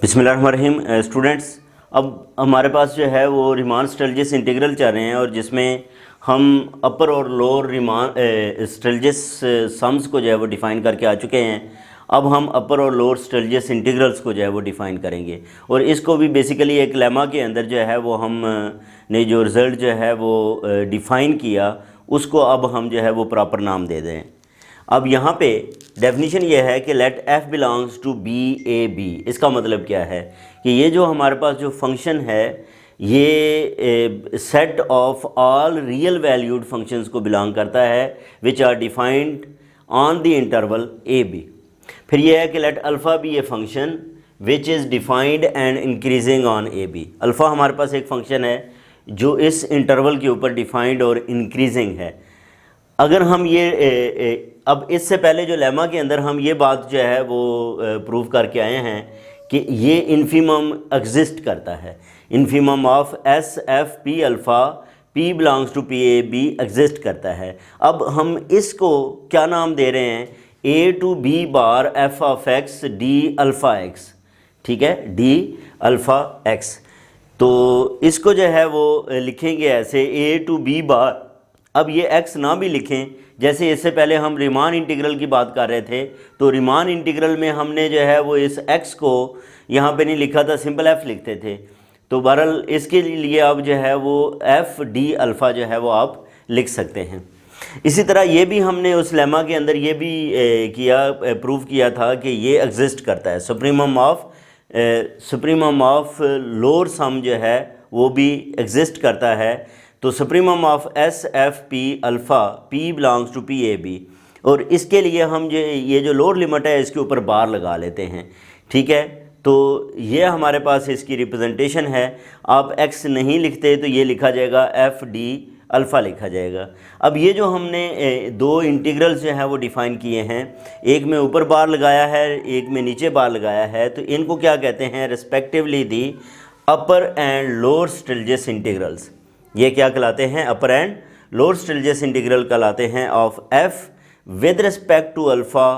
बिस्मिल्लाहिर्रहमानिर्रहीम। स्टूडेंट्स, अब हमारे पास जो है वो रिमान स्टेलजिस इंटीग्रल चल रहे हैं और जिसमें हम अपर और लोअर रिमान स्टेलजिस सम्स को जो है वो डिफ़ाइन करके आ चुके हैं। अब हम अपर और लोअर स्टेलजिस इंटीग्रल्स को जो है वो डिफ़ाइन करेंगे और इसको भी बेसिकली एक लेमा के अंदर जो है वो हम ने जो रिज़ल्ट जो है वो डिफ़ाइन किया उसको अब हम जो है वो प्रॉपर नाम दे दें। अब यहाँ पे डेफिनीशन ये है कि let f belongs to B A B. इसका मतलब क्या है कि ये जो हमारे पास जो फंक्शन है ये set of all real valued functions को बिलोंग करता है which are defined on the interval A B. फिर ये है कि let alpha be a function which is defined and increasing on A B. Alpha हमारे पास एक फंक्शन है जो इस इंटरवल के ऊपर डिफाइंड और इंक्रीजिंग है। अगर हम ये अब इससे पहले जो लेमा के अंदर हम ये बात जो है वो प्रूव करके आए हैं कि ये इन्फीमम एग्जिस्ट करता है। Infimum of S F P alpha P belongs to P A B exist करता है। अब हम इसको क्या नाम दे रहे हैं, A to B bar F of X D alpha X. ठीक है, डी अल्फ़ा एक्स। तो इसको जो है वो लिखेंगे ऐसे ए टू बी बार। अब ये x ना भी लिखें, जैसे इससे पहले हम रिमान इंटीग्रल की बात कर रहे थे तो रिमान इंटीग्रल में हमने जो है वो इस x को यहाँ पे नहीं लिखा था, सिंपल f लिखते थे। तो बहरहाल इसके लिए अब जो है वो एफ डी अल्फ़ा जो है वो आप लिख सकते हैं। इसी तरह ये भी हमने उस लेमा के अंदर ये भी प्रूव किया था कि ये एग्जिस्ट करता है। सुप्रीमम ऑफ लोअर सम जो है वो भी एग्जिस्ट करता है। तो supremum of S F P alpha P belongs to P A B, और इसके लिए हम ये जो लोअर लिमिट है इसके ऊपर बार लगा लेते हैं। ठीक है, तो ये हमारे पास इसकी रिप्रेजेंटेशन है। आप एक्स नहीं लिखते तो ये लिखा जाएगा एफ डी अल्फ़ा लिखा जाएगा। अब ये जो हमने दो इंटीग्रल्स जो हैं वो डिफ़ाइन किए हैं, एक में ऊपर बार लगाया है एक में नीचे बार लगाया है, तो इनको क्या कहते हैं respectively the upper and lower Stieltjes integrals. ये क्या कहलाते हैं, upper and lower Stieltjes integral कहलाते हैं of F with respect to alpha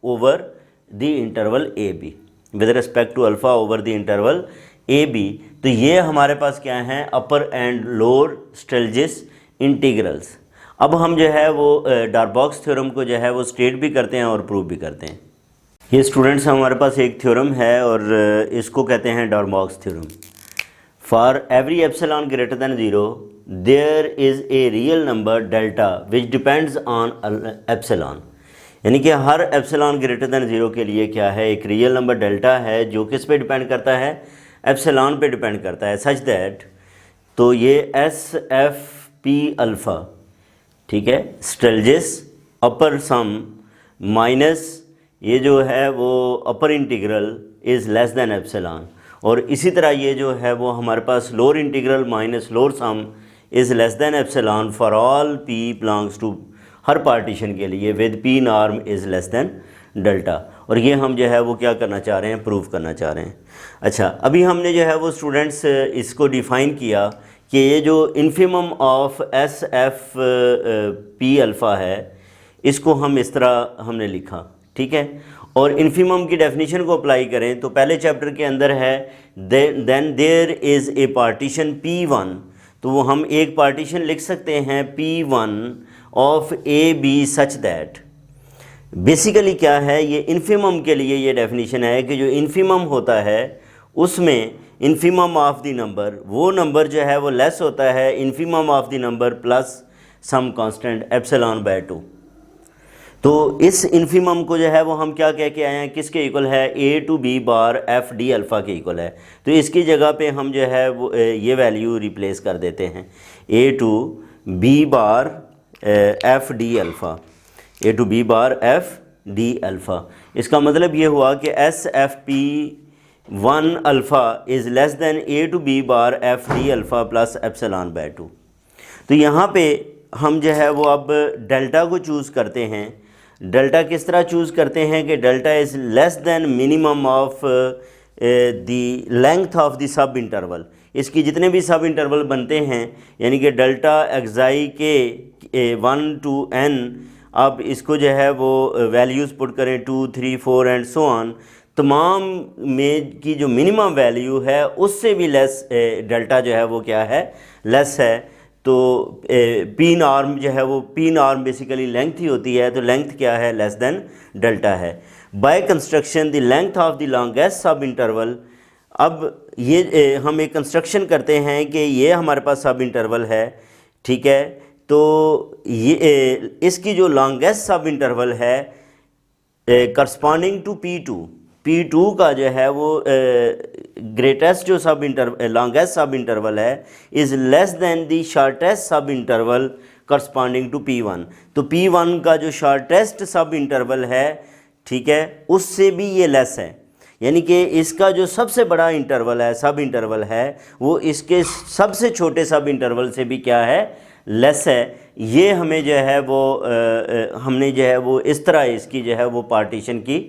over the interval A B. With respect to alpha over the interval A B. तो ये हमारे पास क्या हैं, upper and lower Stieltjes integrals. अब हम जो है वो डार्बॉक्स थ्योरम को जो है वो स्टेट भी करते हैं और प्रूव भी करते हैं। ये स्टूडेंट्स हमारे पास एक थ्योरम है और इसको कहते हैं Darboux theorem. For every epsilon greater than 0, there is a real number delta which depends on epsilon। यानी कि हर एप्सिलॉन ग्रेटर दैन 0 के लिए क्या है, एक रियल नंबर डेल्टा है जो किस पे डिपेंड करता है, एप्सिलॉन पे डिपेंड करता है। सच दैट, तो ये एस एफ पी अल्फ़ा, ठीक है, स्टेलजिस अपर सम माइनस ये जो है वो upper integral is less than epsilon, और इसी तरह ये जो है वो हमारे पास lower integral minus lower sum is less than epsilon for all P belongs to, हर पार्टीशन के लिए with P norm is less than delta. और ये हम जो है वो क्या करना चाह रहे हैं, प्रूव करना चाह रहे हैं। अच्छा, अभी हमने जो है वो स्टूडेंट्स इसको डिफ़ाइन किया कि ये जो infimum of S F P alpha है इसको हम इस तरह हमने लिखा। ठीक है, और इन्फीमम की डेफिनेशन को अप्लाई करें तो पहले चैप्टर के अंदर है then there is a partition P1, तो वो हम एक पार्टीशन लिख सकते हैं P1 of A B such that. Basically क्या है, ये इन्फीमम के लिए ये डेफिनेशन है कि जो इन्फीमम होता है उसमें इन्फीमम ऑफ द नंबर, वो नंबर जो है वो लेस होता है infimum of the number plus some constant epsilon by 2। तो इस इन्फीमम को जो है वो हम क्या कह के आए हैं, किसके इक्वल है, A to B bar F D alpha के इक्वल है। तो इसकी जगह पे हम जो है वो ये वैल्यू रिप्लेस कर देते हैं, A to B bar F D alpha, A to B bar F D alpha. इसका मतलब ये हुआ कि S F P 1 alpha is less than A to B bar F D alpha plus epsilon by 2। तो यहाँ पे हम जो है वो अब डेल्टा को चूज़ करते हैं। डेल्टा किस तरह चूज़ करते हैं कि delta is less then minimum of the length of the sub interval. इसकी जितने भी सब इंटरवल बनते हैं यानी कि डेल्टा एक्साई के 1 to n, आप इसको जो है वो वैल्यूज़ पुट करें 2, 3, 4 एंड सो ऑन, तमाम में की जो मिनिमम वैल्यू है उससे भी लेस डेल्टा जो है वो क्या है, लेस है। तो पी नॉर्म जो है वो, पी नॉर्म बेसिकली लेंथ ही होती है, तो लेंथ क्या है, लेस देन डेल्टा है। By construction the length of the longest sub interval. अब ये हम एक कंस्ट्रक्शन करते हैं कि ये हमारे पास सब इंटरवल है, ठीक है। तो ये इसकी जो लॉन्गेस्ट सब इंटरवल है करस्पॉन्डिंग टू P2 का जो है वो ग्रेटेस्ट जो sub interval, longest sub interval है is less than the shortest sub interval corresponding to P1। तो P1 का जो शॉर्टेस्ट सब इंटरवल है, ठीक है, उससे भी ये लेस है। यानी कि इसका जो सबसे बड़ा इंटरवल है, सब इंटरवल है, वो इसके सबसे छोटे सब इंटरवल से भी क्या है, लेस है। ये हमें जो है वो हमने जो है वो इस तरह इसकी जो है वो पार्टीशन की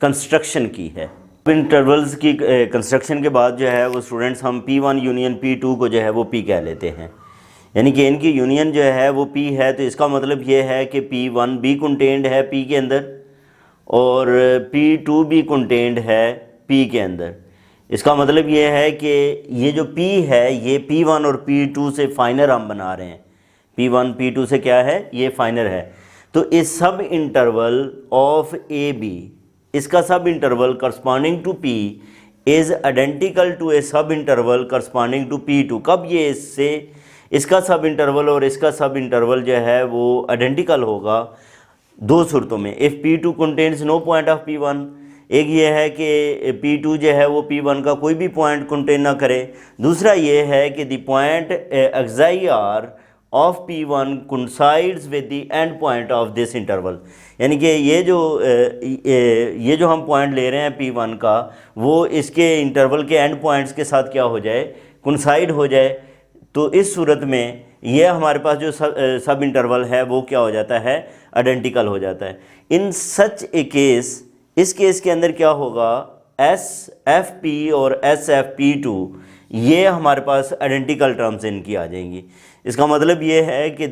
कंस्ट्रक्शन की है। इंटरवल्स की कंस्ट्रक्शन के बाद जो है वो स्टूडेंट्स हम P1 यूनियन P2 को जो है वो P कह लेते हैं। यानी कि इनकी यूनियन जो है वो P है, तो इसका मतलब ये है कि P1 भी कंटेंड है P के अंदर और P2 भी कंटेंड है P के अंदर। इसका मतलब ये है कि ये जो P है ये P1 और P2 से फाइनर हम बना रहे हैं। P1 P2 से क्या है, ये फाइनर है। तो इस सब इंटरवल ऑफ AB, इसका सब interval corresponding to P is identical to a सब इंटरवल करस्पॉन्डिंग टू P2। कब ये इससे, इसका सब इंटरवल और इसका सब इंटरवल जो है वो आइडेंटिकल होगा, दो सूरतों में। If P2 contains no point of P1, एक ये है कि P2 जो है वो P1 का कोई भी पॉइंट कंटेन ना करे। दूसरा ये है कि the point xi R of P1 coincides with the end point of this interval। यानी कि ये जो हम पॉइंट ले रहे हैं P1 का, वो इसके इंटरवल के एंड पॉइंट्स के साथ क्या हो जाए, कोइंसाइड हो जाए। तो इस सूरत में ये हमारे पास जो सब इंटरवल है वो क्या हो जाता है, आइडेंटिकल हो जाता है। इन सच ए केस, इस केस के अंदर क्या होगा, SFP और SFP2 ये हमारे पास आइडेंटिकल टर्म्स इनकी आ जाएंगी। इसका मतलब ये है कि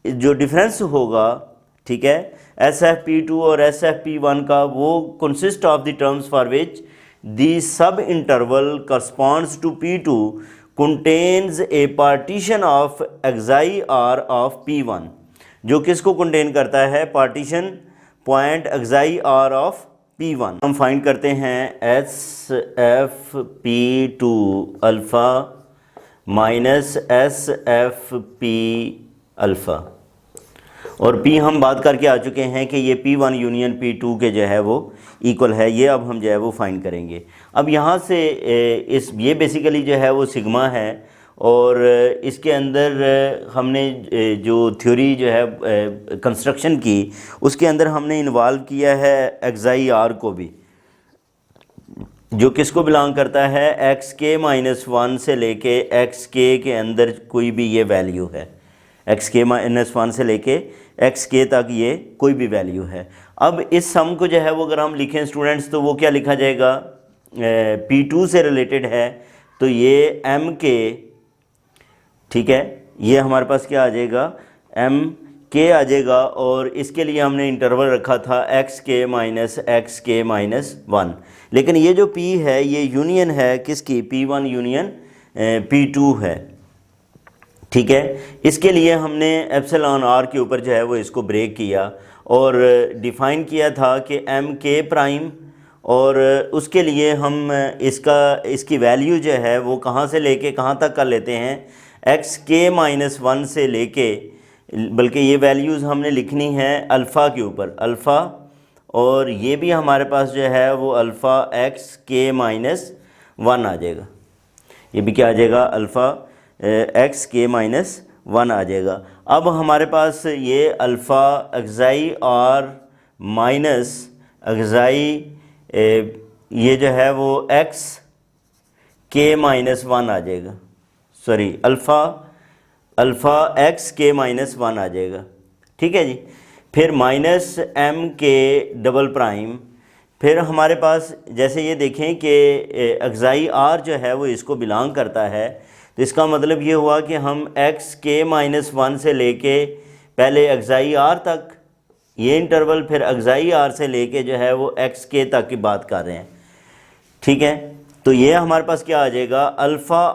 जो डिफरेंस होगा, ठीक है, SFP2 और SFP1 का, वो consist of the terms for which the subinterval corresponds to P2 contains a partition of xi R of P1, जो किसको कंटेन करता है, partition point xi R of P1। हम फाइंड करते हैं SFP2 alpha minus SFP alpha, और P हम बात करके आ चुके हैं कि ये P1 यूनियन P2 के जो है वो इक्वल है। ये अब हम जो है वो फाइंड करेंगे। अब यहाँ से ये बेसिकली जो है वो सिग्मा है, और इसके अंदर हमने जो थ्योरी जो है कंस्ट्रक्शन की, उसके अंदर हमने इन्वॉल्व किया है एक्साई आर को भी, जो किसको बिलोंग करता है, xk-1 से लेके xk के अंदर कोई भी ये वैल्यू है, xk-1 से लेके xk तक ये कोई भी वैल्यू है। अब इस सम को जो है वो अगर हम लिखें स्टूडेंट्स, तो वो क्या लिखा जाएगा, P2 से रिलेटेड है, तो ये mk, ठीक है, ये हमारे पास क्या आ जाएगा, mk आ जाएगा, और इसके लिए हमने इंटरवल रखा था xk-1। लेकिन ये जो P है ये यूनियन है किसकी, P1 यूनियन P2 है, ठीक है। इसके लिए हमने एप्सिलॉन r के ऊपर जो है वो इसको ब्रेक किया और डिफ़ाइन किया था कि mk प्राइम, और उसके लिए हम इसकी वैल्यू जो है वो कहाँ से लेके कहाँ तक कर लेते हैं, xk-1 से लेके, बल्कि ये वैल्यूज़ हमने लिखनी है अल्फ़ा के ऊपर, अल्फ़ा, और ये भी हमारे पास जो है वो अल्फ़ा xk-1 आ जाएगा। ये भी क्या आ जाएगा, अल्फ़ा xk-1 आ जाएगा। अब हमारे पास ये alpha xi R minus xi ये जो है वो xk-1 आ जाएगा, सॉरी अल्फ़ा xk-1 आ जाएगा, ठीक है जी। फिर माइनस mk डबल प्राइम, फिर हमारे पास जैसे ये देखें कि एक्साई आर जो है वो इसको बिलोंग करता है, तो इसका मतलब ये हुआ कि हम xk-1 से लेके पहले एक्साई आर तक ये इंटरवल फिर अगज़ाई आर से लेके जो है वो एक्स के तक की बात कर रहे हैं, ठीक है। तो ये हमारे पास क्या आ जाएगा, alpha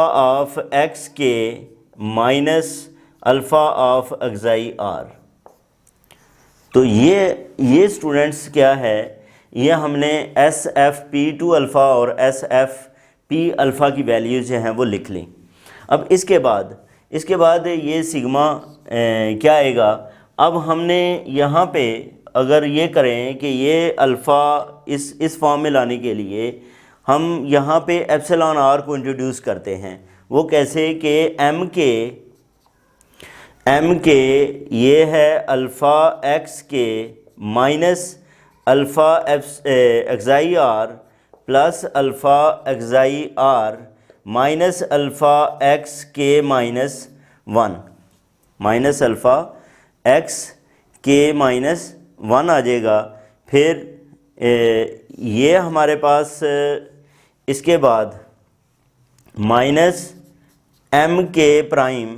of X K minus alpha of xi R. तो ये स्टूडेंट्स क्या है, ये हमने S F P two alpha और एस एफ पी अल्फ़ा की वैल्यूज़ जो हैं वो लिख ली। अब इसके बाद ये सिग्मा क्या आएगा, अब हमने यहाँ पे अगर ये करें कि ये अल्फ़ा इस फॉर्म में लाने के लिए हम यहाँ पे एप्सिलॉन आर को इंट्रोड्यूस करते हैं। वो कैसे कि एम के ये है alpha X K minus alpha xi R plus alpha xi R minus alpha X K minus 1 minus alpha X K minus 1 आ जाएगा। फिर ये हमारे पास इसके बाद माइनस एम के प्राइम,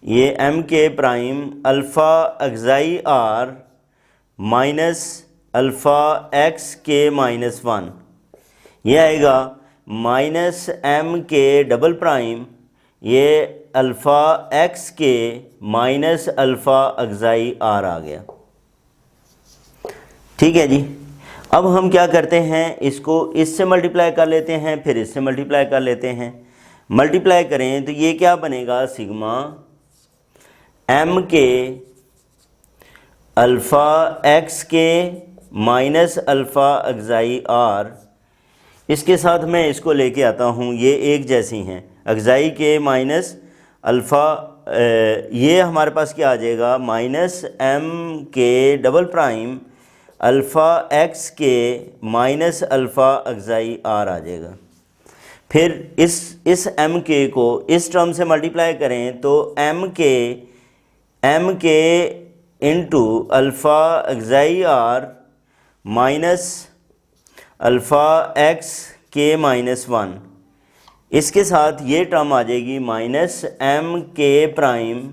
ये M K prime alpha xi R minus alpha X K minus 1, ये आएगा minus M K double prime, ये alpha X K minus alpha xi R आ गया, ठीक है जी। अब हम क्या करते हैं, इसको इससे मल्टीप्लाई कर लेते हैं, फिर इससे मल्टीप्लाई कर लेते हैं। मल्टीप्लाई करें तो ये क्या बनेगा, सिग्मा एम के alpha X K minus alpha xi are, इसके साथ मैं इसको लेके आता हूँ, ये एक जैसी हैं, एक्साई के माइनस अल्फ़ा, ये हमारे पास क्या आ जाएगा, minus M K double prime alpha X K minus alpha xi R आ जाएगा। फिर इस एम के को इस टर्म से मल्टीप्लाई करें तो M K into alpha xi R minus alpha X K minus 1, इसके साथ ये टर्म आ जाएगी minus M K prime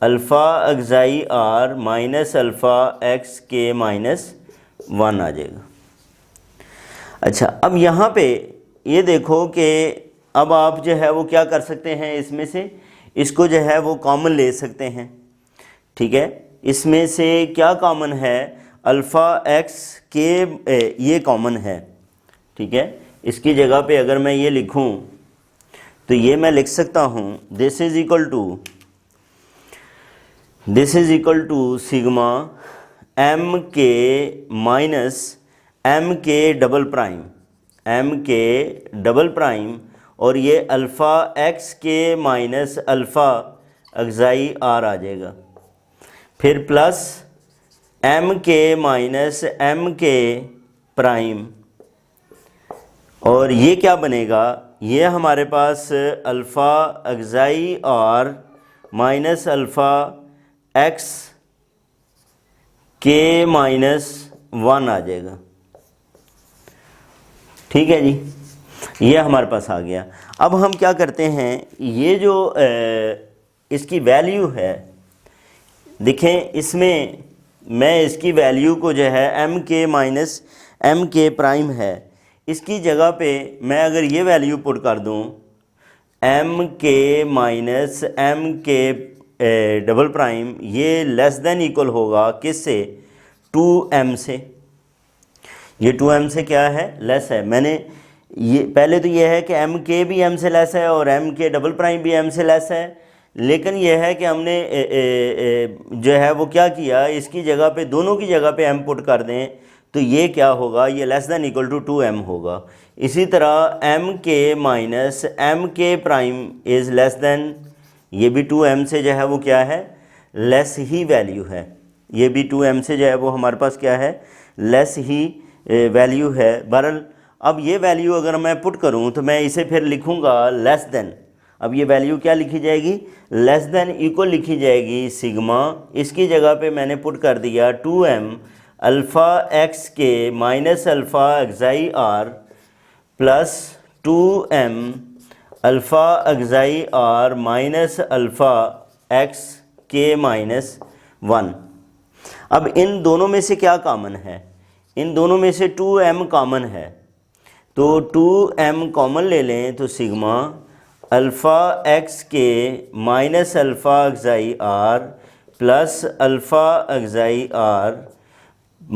alpha xi R minus alpha X K minus 1 आ जाएगा। अच्छा, अब यहाँ पे ये देखो कि अब आप जो है वो क्या कर सकते हैं, इसमें से इसको जो है वो कॉमन ले सकते हैं, ठीक है। इसमें से क्या कॉमन है, अल्फ़ा एक्स के ये कॉमन है, ठीक है। इसकी जगह पे अगर मैं ये लिखूं तो ये मैं लिख सकता हूँ this is equal to sigma M K minus M K double prime और ये alpha X K minus alpha xi R आ जाएगा, फिर plus M K minus M K prime, और ये क्या बनेगा, ये हमारे पास alpha xi R minus alpha X K minus 1 आ जाएगा, ठीक है जी। ये हमारे पास आ गया। अब हम क्या करते हैं, ये जो इसकी वैल्यू है, देखें इसमें मैं इसकी वैल्यू को जो है M K minus M K prime है, इसकी जगह पे मैं अगर ये वैल्यू पुट कर दूं M K minus M K double prime, ये लेस देन इक्वल होगा किससे, 2m से। ये 2m से क्या है, लेस है। मैंने ये पहले तो ये है कि एम के भी m से लेस है और एम के डबल प्राइम भी m से लेस है, लेकिन यह है कि हमने जो है वो क्या किया, इसकी जगह पे दोनों की जगह पे m पुट कर दें तो ये क्या होगा, ये less than equal to 2m होगा। इसी तरह m के माइनस m के प्राइम इज़ लेस देन, ये भी 2m से जो है वो क्या है, लेस ही वैल्यू है, ये भी 2m से जो है वो हमारे पास क्या है, लेस ही वैल्यू है। बहरहाल अब ये वैल्यू अगर मैं पुट करूँ तो मैं इसे फिर लिखूँगा लेस देन, अब ये वैल्यू क्या लिखी जाएगी, लेस देन इक्वल लिखी जाएगी सिग्मा, इसकी जगह पे मैंने पुट कर दिया 2m alpha X K minus alpha xi R plus 2m alpha xi R minus alpha X K minus 1। अब इन दोनों में से क्या कॉमन है? इन दोनों में से 2m कॉमन है, तो 2m कॉमन ले लें तो sigma alpha X K minus alpha xi R plus alpha xi R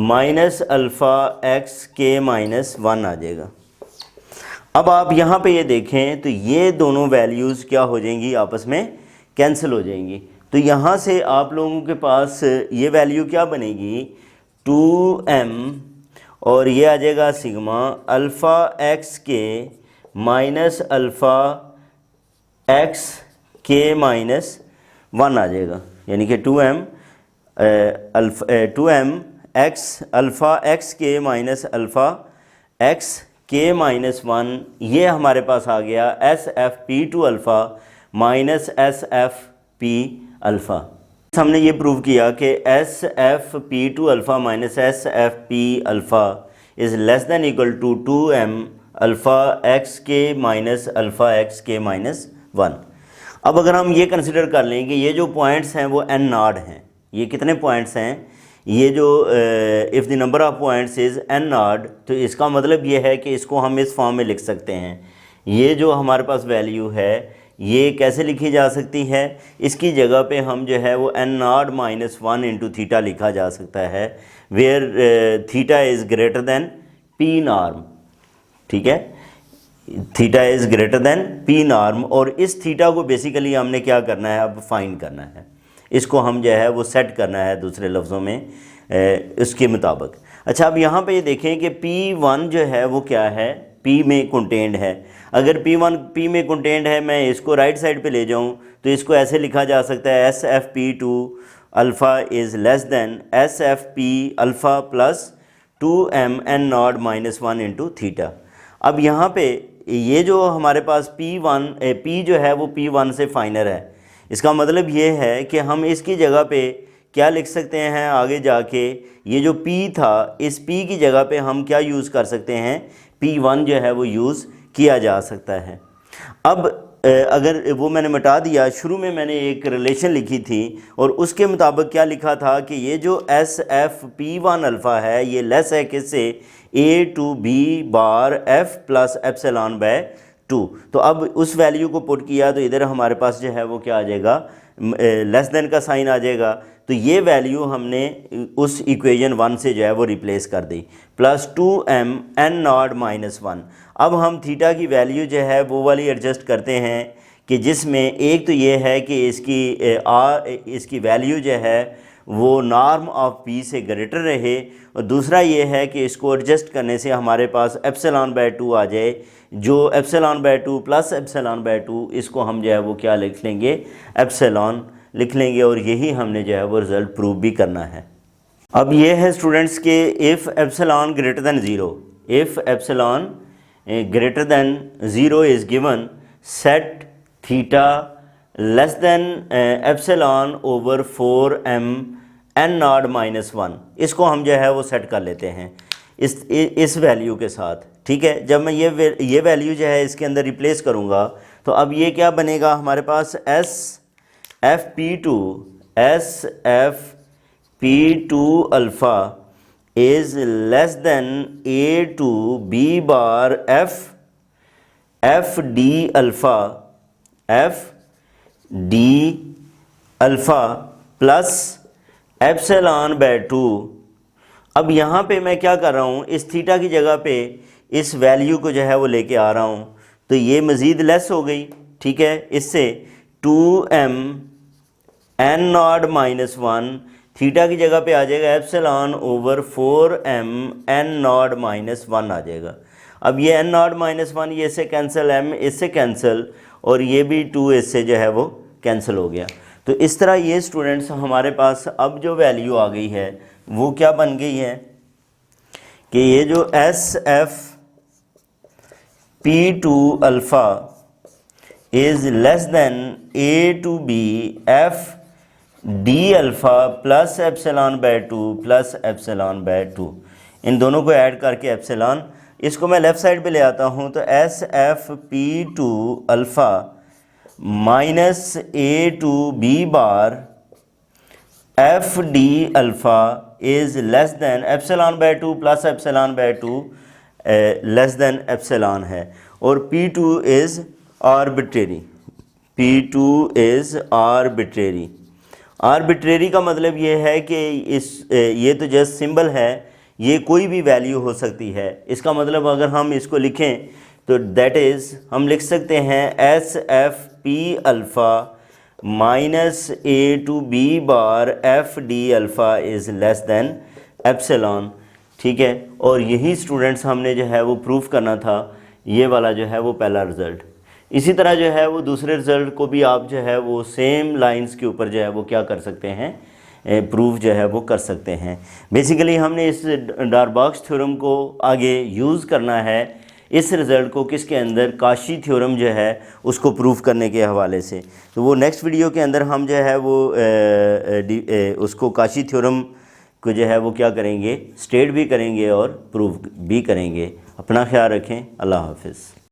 minus alpha X K minus 1 आ जाएगा। अब आप यहाँ पे ये देखें तो ये दोनों वैल्यूज़ क्या हो जाएंगी, आपस में कैंसिल हो जाएंगी। तो यहाँ से आप लोगों के पास ये वैल्यू क्या बनेगी, 2m और ये आ जाएगा sigma alpha X K minus alpha X K minus 1 आ जाएगा, यानी कि 2m X alpha X K minus alpha X K minus 1, ये हमारे पास आ गया S F P two alpha minus S F P alpha. हमने ये प्रूव किया कि S F P two alpha minus S F P alpha is less than equal to 2m alpha X K minus alpha X K minus 1। अब अगर हम ये consider कर लें कि ये जो पॉइंट्स हैं वो n नॉड हैं, ये कितने पॉइंट्स हैं, ये जो if the number of points is n naught, तो इसका मतलब ये है कि इसको हम इस फॉर्म में लिख सकते हैं। ये जो हमारे पास वैल्यू है ये कैसे लिखी जा सकती है, इसकी जगह पे हम जो है वो n naught minus 1 into theta लिखा जा सकता है, where theta is greater than p norm. ठीक है, theta is greater than p norm, और इस थीटा को बेसिकली हमने क्या करना है, अब फाइंड करना है, इसको हम जो है वो सेट करना है दूसरे लफ्ज़ों में उसके मुताबिक। अच्छा, अब यहाँ पे ये देखें कि P1 जो है वो क्या है, P में कंटेंड है। अगर P1 P में कंटेंड है, मैं इसको राइट साइड पे ले जाऊँ तो इसको ऐसे लिखा जा सकता है S F P two alpha is less than S F P alpha plus 2m n not minus 1 into theta. अब यहाँ पे ये जो हमारे पास P जो है वो P1 से फाइनर है, इसका मतलब ये है कि हम इसकी जगह पे क्या लिख सकते हैं, आगे जाके ये जो P था, इस P की जगह पे हम क्या यूज़ कर सकते हैं, P1 जो है वो यूज़ किया जा सकता है। अब अगर वो मैंने मिटा दिया, शुरू में मैंने एक रिलेशन लिखी थी और उसके मुताबिक क्या लिखा था कि ये जो एस एफ P1 अल्फ़ा है ये लेस है किससे, A to B bar F plus epsilon by 2। तो अब उस वैल्यू को पुट किया तो इधर हमारे पास जो है वो क्या आ जाएगा, लेस देन का साइन आ जाएगा। तो ये वैल्यू हमने उस इक्वेशन 1 से जो है वो रिप्लेस कर दी, plus 2m n not minus 1। अब हम थीटा की वैल्यू जो है वो वाली एडजस्ट करते हैं कि जिसमें एक तो ये है कि इसकी वैल्यू जो है वो नॉर्म ऑफ P से ग्रेटर रहे, और दूसरा ये है कि इसको एडजस्ट करने से हमारे पास एप्सिलॉन बाय 2 आ जाए, जो epsilon by 2 plus epsilon by 2, इसको हम जो है वो क्या लिख लेंगे, एप्सिलॉन लिख लेंगे, और यही हमने जो है वो रिज़ल्ट प्रूव भी करना है। अब ये है स्टूडेंट्स के if epsilon greater than 0, if epsilon greater than 0 is given, set theta less than epsilon over 4m n not minus 1। इसको हम जो है वो सेट कर लेते हैं इस वैल्यू के साथ। ठीक है, जब मैं ये वैल्यू जो है इसके अंदर रिप्लेस करूँगा तो अब ये क्या बनेगा हमारे पास, S F P two alpha is less than A to B bar F D alpha plus epsilon by 2। अब यहाँ पे मैं क्या कर रहा हूँ, इस थीटा की जगह पे इस वैल्यू को जो है वो लेके आ रहा हूँ, तो ये मज़ीद लेस हो गई। ठीक है, इससे 2m n not minus 1, theta की जगह पे आ जाएगा epsilon over 4m n not minus 1 आ जाएगा। अब ये n नॉट माइनस 1 ये इससे कैंसिल, m इससे कैंसिल, और ये भी 2 इससे जो है वो कैंसिल हो गया। तो इस तरह ये स्टूडेंट्स हमारे पास अब जो वैल्यू आ गई है वो क्या बन गई है कि ये जो S F P two alpha is less than A to B F D alpha plus epsilon by 2 plus epsilon by 2, इन दोनों को ऐड करके एप्सिलॉन, इसको मैं लेफ़्ट साइड पे ले आता हूँ तो S F P two alpha minus A to B bar F D alpha is less than epsilon by 2 plus epsilon by 2 less than epsilon है, और P2 is arbitrary. P2 is arbitrary. Arbitrary का मतलब ये है कि ये तो just symbol है, ये कोई भी वैल्यू हो सकती है। इसका मतलब अगर हम इसको लिखें तो दैट इज़ हम लिख सकते हैं S F P alpha minus A to B bar F D alpha is less than epsilon. ठीक है, और यही स्टूडेंट्स हमने जो है वो प्रूफ करना था, ये वाला जो है वो पहला रिज़ल्ट। इसी तरह जो है वो दूसरे रिज़ल्ट को भी आप जो है वो सेम लाइंस के ऊपर जो है वो क्या कर सकते हैं, प्रूफ जो है वो कर सकते हैं। बेसिकली हमने इस डारबॉक्स थ्योरम को आगे यूज़ करना है इस रिज़ल्ट को किसके अंदर, काशी थ्योरम जो है उसको प्रूफ करने के हवाले से। तो वो नेक्स्ट वीडियो के अंदर हम जो है वो उसको काशी थ्योरम को जो है वो क्या करेंगे, स्टेट भी करेंगे और प्रूफ भी करेंगे। अपना ख्याल रखें। अल्लाह हाफिज़।